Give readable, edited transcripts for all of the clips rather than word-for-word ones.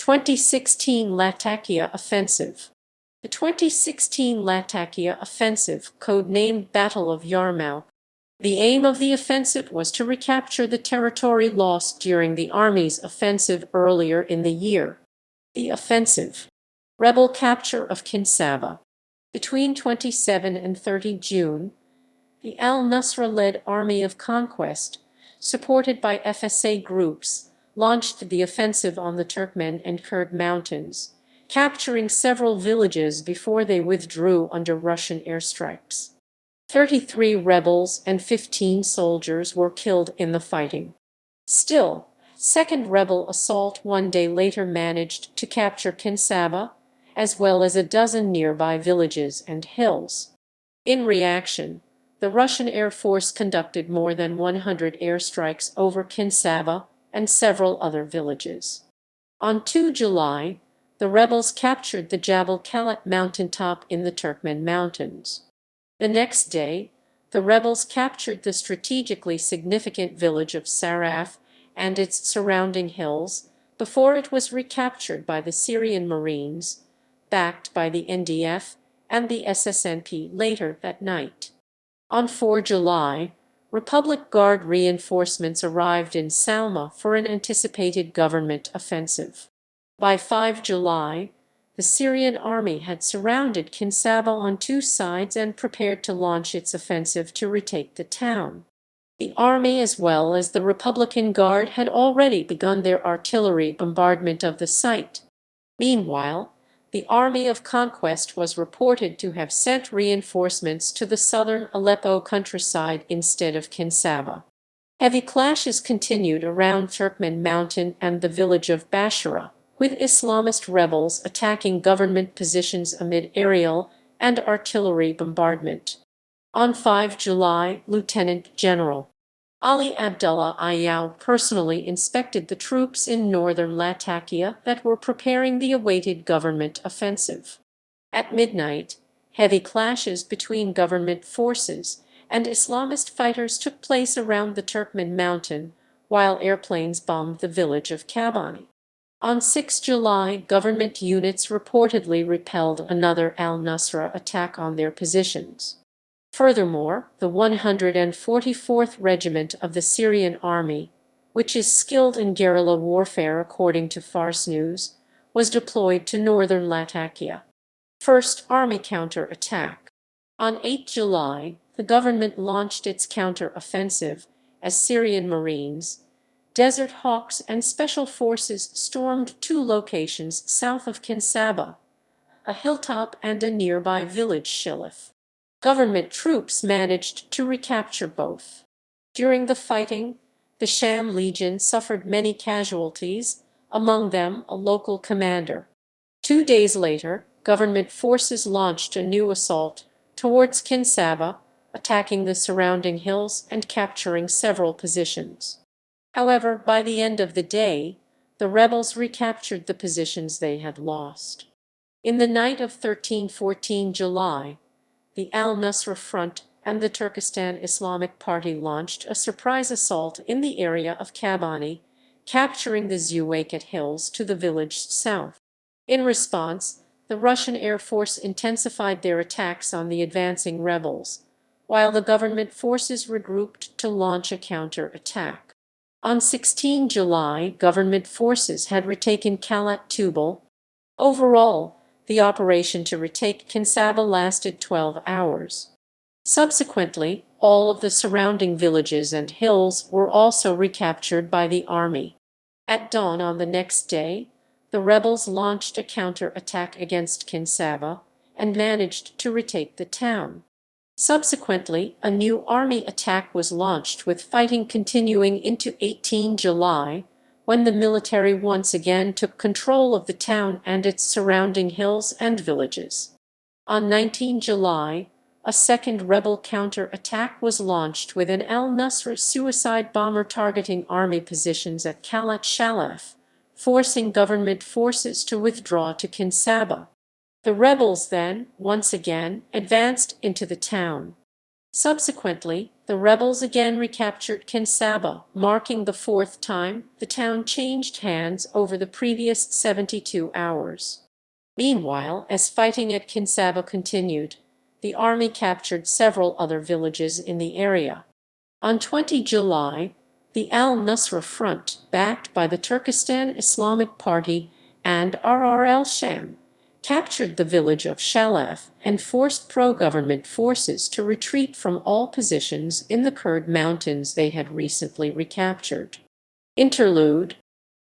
2016 Latakia Offensive. The 2016 Latakia Offensive, codenamed Battle of Yarmouk. The aim of the offensive was to recapture the territory lost during the Army's offensive earlier in the year. The offensive. Rebel capture of Kinsaba. Between 27 and 30 June, the al-Nusra-led Army of Conquest, supported by FSA groups, launched the offensive on the Turkmen and Kurd mountains, capturing several villages before they withdrew under Russian airstrikes. 33 rebels and 15 soldiers were killed in the fighting. Still, second rebel assault one day later managed to capture Kinsaba, as well as a dozen nearby villages and hills. In reaction, the Russian Air Force conducted more than 100 airstrikes over Kinsaba and several other villages. On 2 July, the rebels captured the Jabal Kalat mountaintop in the Turkmen Mountains. The next day, the rebels captured the strategically significant village of Saraf and its surrounding hills before it was recaptured by the Syrian Marines, backed by the NDF and the SSNP later that night. On 4 July, Republic Guard reinforcements arrived in Salma for an anticipated government offensive. By 5 July, the Syrian army had surrounded Kinsaba on two sides and prepared to launch its offensive to retake the town. The army as well as the Republican Guard had already begun their artillery bombardment of the site. Meanwhile, the Army of Conquest was reported to have sent reinforcements to the southern Aleppo countryside instead of Kinsaba. Heavy clashes continued around Turkmen Mountain and the village of Bashara, with Islamist rebels attacking government positions amid aerial and artillery bombardment. On 5 July, Lieutenant General Ali Abdullah Ayaw personally inspected the troops in northern Latakia that were preparing the awaited government offensive. At midnight, heavy clashes between government forces and Islamist fighters took place around the Turkmen Mountain, while airplanes bombed the village of Kabani. On 6 July, government units reportedly repelled another al-Nusra attack on their positions. Furthermore, the 144th Regiment of the Syrian Army, which is skilled in guerrilla warfare according to Fars News, was deployed to northern Latakia. First Army counter-attack. On 8 July, the government launched its counter-offensive as Syrian Marines, Desert Hawks and Special Forces stormed two locations south of Kinsaba, a hilltop and a nearby village Shilif. Government troops managed to recapture both. During the fighting, the Sham Legion suffered many casualties, among them a local commander. 2 days later, government forces launched a new assault towards Kinsaba, attacking the surrounding hills and capturing several positions. However, by the end of the day, the rebels recaptured the positions they had lost. In the night of 13-14 July, the al-Nusra Front and the Turkestan Islamic Party launched a surprise assault in the area of Kabani, capturing the Zuwaykat Hills to the village south. In response, the Russian Air Force intensified their attacks on the advancing rebels, while the government forces regrouped to launch a counter-attack. On 16 July, government forces had retaken Kalat Tubal. Overall, the operation to retake Kinsaba lasted 12 hours. Subsequently, all of the surrounding villages and hills were also recaptured by the army. At dawn on the next day, the rebels launched a counter-attack against Kinsaba and managed to retake the town. Subsequently, a new army attack was launched with fighting continuing into 18 July, when the military once again took control of the town and its surrounding hills and villages. On 19 July, a second rebel counter-attack was launched with an al-Nusra suicide bomber targeting army positions at Kalat Shalaf, forcing government forces to withdraw to Kinsaba. The rebels then, once again, advanced into the town. Subsequently, the rebels again recaptured Kinsaba, marking the fourth time the town changed hands over the previous 72 hours. Meanwhile, as fighting at Kinsaba continued, the army captured several other villages in the area. On 20 July, the Al-Nusra Front, backed by the Turkestan Islamic Party and RR al-Sham, captured the village of Shalaf and forced pro-government forces to retreat from all positions in the Kurd mountains they had recently recaptured. Interlude.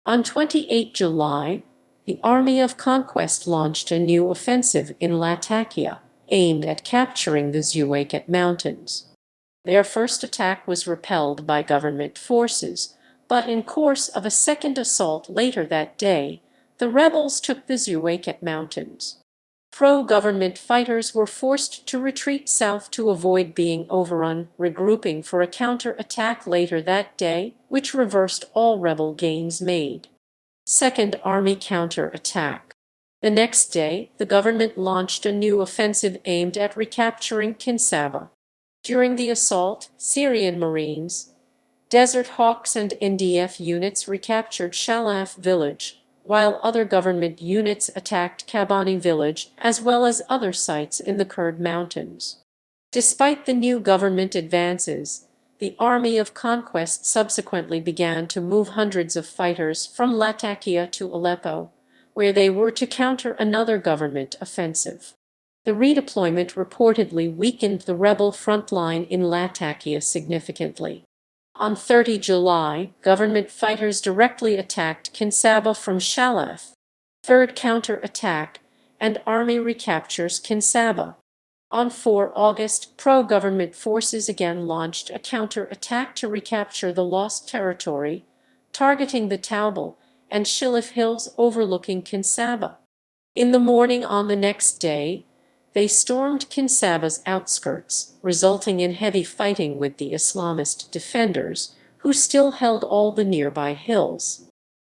On 28 July, the Army of Conquest launched a new offensive in Latakia, aimed at capturing the Zuwayqat Mountains. Their first attack was repelled by government forces, but in course of a second assault later that day, the rebels took the Zuwayqat Mountains. Pro-government fighters were forced to retreat south to avoid being overrun, regrouping for a counter-attack later that day, which reversed all rebel gains made. Second Army counter-attack. The next day, the government launched a new offensive aimed at recapturing Kinsaba. During the assault, Syrian Marines, Desert Hawks and NDF units recaptured Shalaf village, while other government units attacked Kabani village as well as other sites in the Kurd mountains. Despite the new government advances, the Army of Conquest subsequently began to move hundreds of fighters from Latakia to Aleppo, where they were to counter another government offensive. The redeployment reportedly weakened the rebel front line in Latakia significantly. On 30 July, government fighters directly attacked Kinsaba from Shalaf. Third counter-attack, and army recaptures Kinsaba. On 4 August, pro-government forces again launched a counter-attack to recapture the lost territory, targeting the Taubal and Shilif Hills overlooking Kinsaba. In the morning on the next day, they stormed Kinsaba's outskirts, resulting in heavy fighting with the Islamist defenders, who still held all the nearby hills.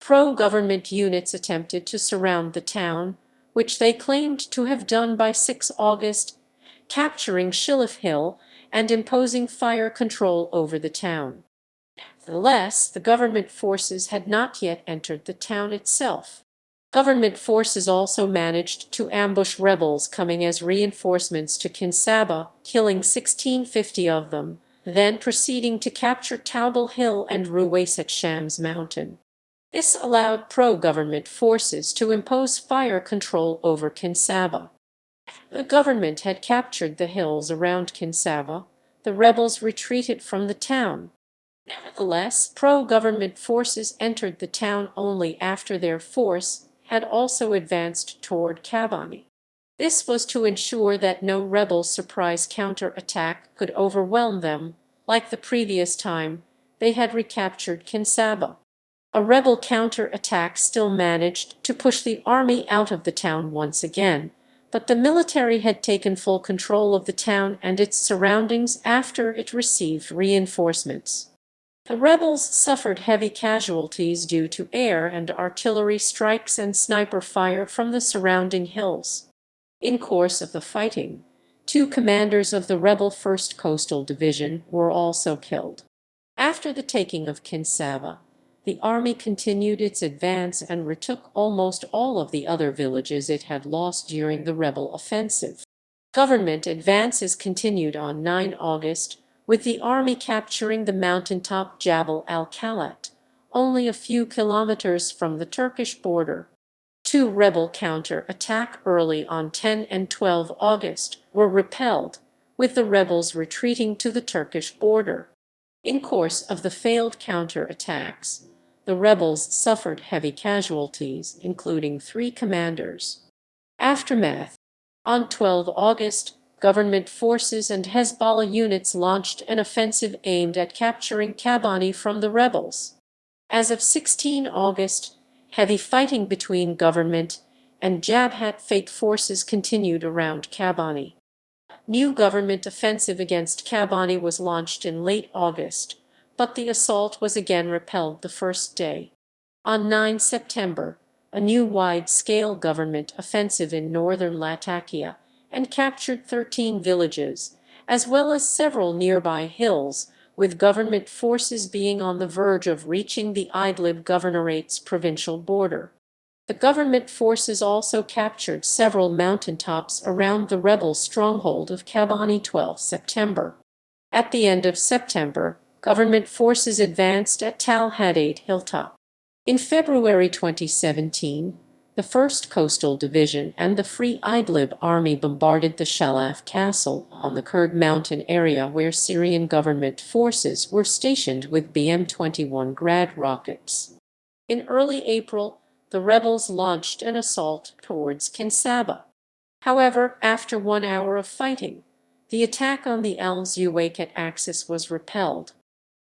Pro-government units attempted to surround the town, which they claimed to have done by 6 August, capturing Shilif Hill and imposing fire control over the town. Nevertheless, the government forces had not yet entered the town itself. Government forces also managed to ambush rebels coming as reinforcements to Kinsaba, killing 1,650 of them, then proceeding to capture Taubal Hill and Ruwaysat Shams Mountain. This allowed pro-government forces to impose fire control over Kinsaba. The government had captured the hills around Kinsaba. The rebels retreated from the town. Nevertheless, pro-government forces entered the town only after their force had also advanced toward Kabani. This was to ensure that no rebel surprise counter-attack could overwhelm them, like the previous time they had recaptured Kinsaba. A rebel counter-attack still managed to push the army out of the town once again, but the military had taken full control of the town and its surroundings after it received reinforcements. The rebels suffered heavy casualties due to air and artillery strikes and sniper fire from the surrounding hills. In course of the fighting, 2 commanders of the rebel 1st Coastal Division were also killed. After the taking of Kinsaba, the army continued its advance and retook almost all of the other villages it had lost during the rebel offensive. Government advances continued on 9 August, with the army capturing the mountaintop Jabal al-Khalat, only a few kilometers from the Turkish border. 2 rebel counter-attack early on 10 and 12 August were repelled, with the rebels retreating to the Turkish border. In course of the failed counter-attacks, the rebels suffered heavy casualties, including 3 commanders. Aftermath. On 12 August, government forces and Hezbollah units launched an offensive aimed at capturing Kabani from the rebels. As of 16 August, heavy fighting between government and Jabhat Fate forces continued around Kabani. New government offensive against Kabani was launched in late August, but the assault was again repelled the first day. On 9 September, a new wide-scale government offensive in northern Latakia and captured 13 villages, as well as several nearby hills, with government forces being on the verge of reaching the Idlib Governorate's provincial border. The government forces also captured several mountaintops around the rebel stronghold of Kobani 12 September. At the end of September, government forces advanced at Tal Hadid hilltop. In February 2017, the 1st Coastal Division and the Free Idlib Army bombarded the Shalaf Castle on the Kurd mountain area where Syrian government forces were stationed with BM-21 Grad rockets. In early April, the rebels launched an assault towards Kinsaba. However, after 1 hour of fighting, the attack on the Al-Zuwayqat axis was repelled.